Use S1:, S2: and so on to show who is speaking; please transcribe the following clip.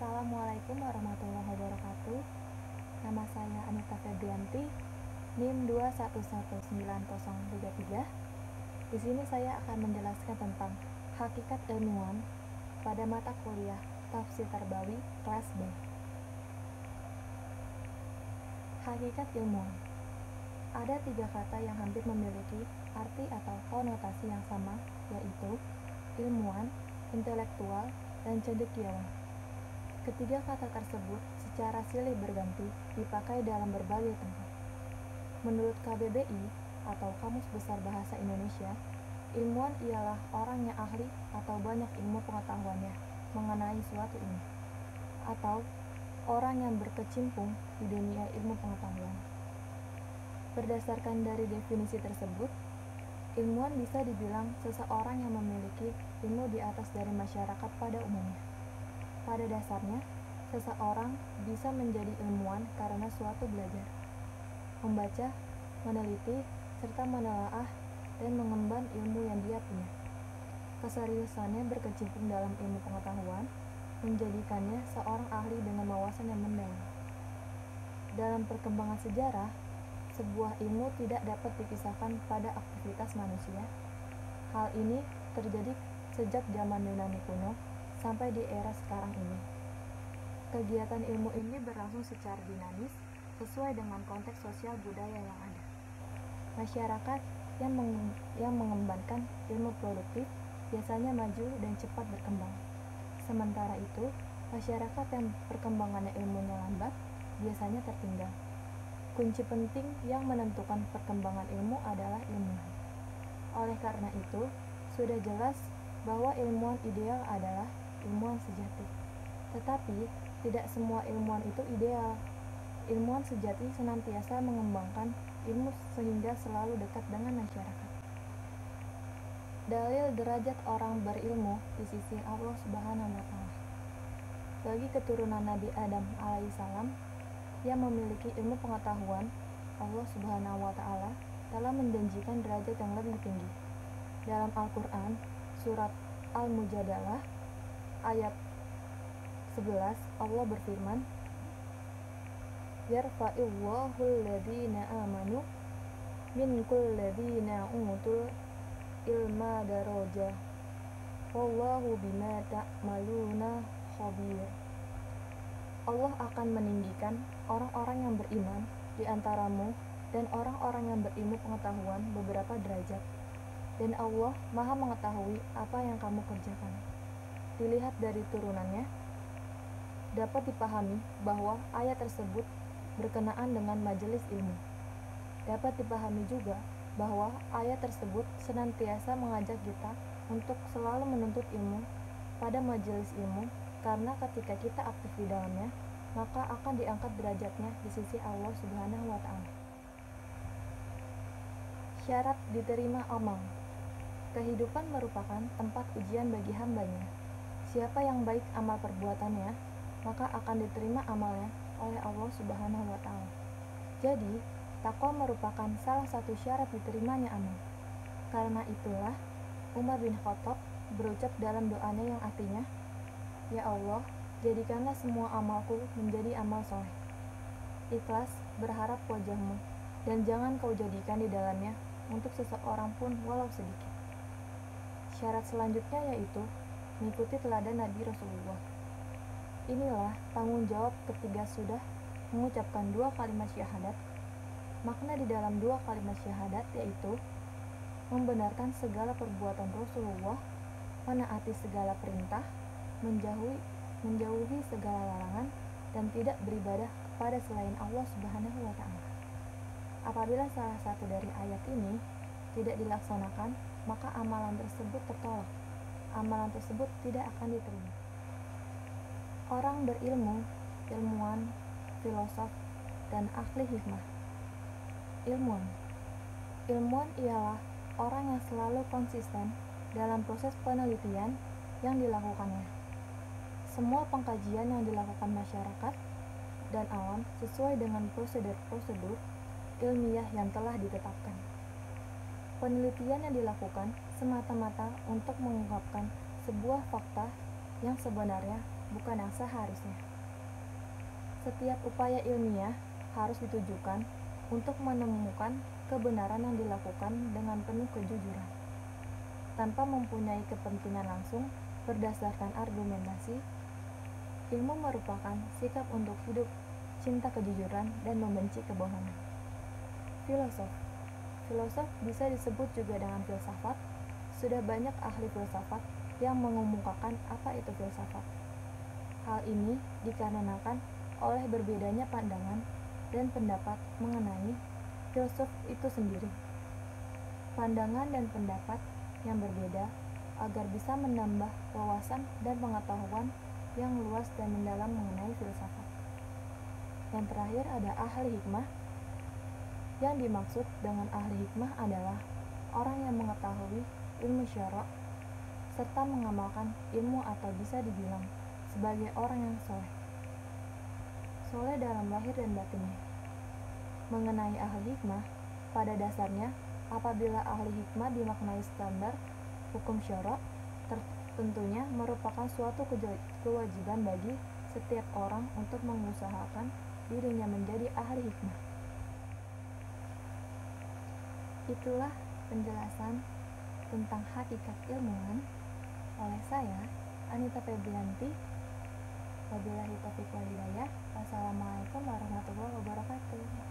S1: Assalamualaikum warahmatullahi wabarakatuh. Nama saya Anita Febrianti, NIM 2119033. Di sini saya akan menjelaskan tentang hakikat ilmuwan pada mata kuliah Tafsir Tarbawi kelas B. Hakikat ilmuwan. Ada 3 kata yang hampir memiliki arti atau konotasi yang sama, yaitu ilmuwan, intelektual, dan cendekiawan. Ketiga kata tersebut secara silih berganti dipakai dalam berbagai tempat. Menurut KBBI atau Kamus Besar Bahasa Indonesia, ilmuwan ialah orang yang ahli atau banyak ilmu pengetahuannya mengenai suatu ilmu, atau orang yang berkecimpung di dunia ilmu pengetahuan. Berdasarkan dari definisi tersebut, ilmuwan bisa dibilang seseorang yang memiliki ilmu di atas dari masyarakat pada umumnya. Pada dasarnya, seseorang bisa menjadi ilmuwan karena suatu belajar, membaca, meneliti, serta menelaah dan mengemban ilmu yang dia punya. Keseriusannya berkecimpung dalam ilmu pengetahuan menjadikannya seorang ahli dengan wawasan yang mendalam. Dalam perkembangan sejarah, sebuah ilmu tidak dapat dipisahkan pada aktivitas manusia. Hal ini terjadi sejak zaman Yunani kuno sampai di era sekarang ini. Kegiatan ilmu ini berlangsung secara dinamis sesuai dengan konteks sosial budaya yang ada. Masyarakat yang mengembangkan ilmu produktif biasanya maju dan cepat berkembang. Sementara itu, masyarakat yang perkembangannya ilmunya lambat biasanya tertinggal. Kunci penting yang menentukan perkembangan ilmu adalah ilmuwan. Oleh karena itu, sudah jelas bahwa ilmuwan ideal adalah ilmuwan sejati. Tetapi, tidak semua ilmuwan itu ideal. Ilmuwan sejati senantiasa mengembangkan ilmu sehingga selalu dekat dengan masyarakat. Dalil derajat orang berilmu di sisi Allah Subhanahu wa Ta'ala. Bagi keturunan Nabi Adam alaihissalam yang memiliki ilmu pengetahuan, Allah Subhanahu wa Ta'ala telah menjanjikan derajat yang lebih tinggi. Dalam Al-Quran, surat Al-Mujadalah ayat 11, Allah berfirman, Yarfa'illahu alladhina amanu minkul ladhina utul ilma darajah wallahu bima ta'maluna khabir. Allah akan meninggikan orang-orang yang beriman di antaramu dan orang-orang yang berilmu pengetahuan beberapa derajat, dan Allah Maha mengetahui apa yang kamu kerjakan. Dilihat dari turunannya, dapat dipahami bahwa ayat tersebut berkenaan dengan majelis ilmu. Dapat dipahami juga bahwa ayat tersebut senantiasa mengajak kita untuk selalu menuntut ilmu pada majelis ilmu, karena ketika kita aktif di dalamnya, maka akan diangkat derajatnya di sisi Allah Subhanahu wa Ta'ala. Syarat diterima amal. Kehidupan merupakan tempat ujian bagi hambanya. Siapa yang baik amal perbuatannya, maka akan diterima amalnya oleh Allah Subhanahu wa Ta'ala. Jadi, takwa merupakan salah satu syarat diterimanya amal. Karena itulah Umar bin Khattab berucap dalam doanya yang artinya, Ya Allah, jadikanlah semua amalku menjadi amal soleh. Ikhlas berharap wajahmu, dan jangan kau jadikan di dalamnya untuk seseorang pun walau sedikit. Syarat selanjutnya yaitu mengikuti teladan Nabi Rasulullah. Inilah tanggung jawab ketika sudah mengucapkan 2 kalimat syahadat. Makna di dalam 2 kalimat syahadat yaitu membenarkan segala perbuatan Rasulullah, menaati segala perintah, menjauhi segala larangan, dan tidak beribadah kepada selain Allah Subhanahu wa Ta'ala. Apabila salah satu dari ayat ini tidak dilaksanakan, maka amalan tersebut tertolak. Amalan tersebut tidak akan diterima. Orang berilmu, ilmuwan, filosof, dan ahli hikmah. Ilmuwan ialah orang yang selalu konsisten dalam proses penelitian yang dilakukannya. Semua pengkajian yang dilakukan masyarakat dan alam sesuai dengan prosedur-prosedur ilmiah yang telah ditetapkan. Penelitian yang dilakukan semata-mata untuk mengungkapkan sebuah fakta yang sebenarnya bukan yang seharusnya. Setiap upaya ilmiah harus ditujukan untuk menemukan kebenaran yang dilakukan dengan penuh kejujuran, tanpa mempunyai kepentingan langsung berdasarkan argumentasi. Ilmu merupakan sikap untuk hidup, cinta kejujuran, dan membenci kebohongan. Filosof bisa disebut juga dengan filsafat. Sudah banyak ahli filsafat yang mengemukakan apa itu filsafat. Hal ini dikarenakan oleh berbedanya pandangan dan pendapat mengenai filsuf itu sendiri. Pandangan dan pendapat yang berbeda agar bisa menambah wawasan dan pengetahuan yang luas dan mendalam mengenai filsafat. Yang terakhir ada ahli hikmah. Yang dimaksud dengan ahli hikmah adalah orang yang mengetahui ilmu syara' serta mengamalkan ilmu atau bisa dibilang sebagai orang yang soleh. Soleh dalam lahir dan batinnya. Mengenai ahli hikmah, pada dasarnya apabila ahli hikmah dimaknai standar hukum syara', tentunya merupakan suatu kewajiban bagi setiap orang untuk mengusahakan dirinya menjadi ahli hikmah. Itulah penjelasan tentang hakikat ilmuwan oleh saya, Anita Febrianti. Wabillahi taufiq wal hidayah. Wassalamualaikum warahmatullahi wabarakatuh.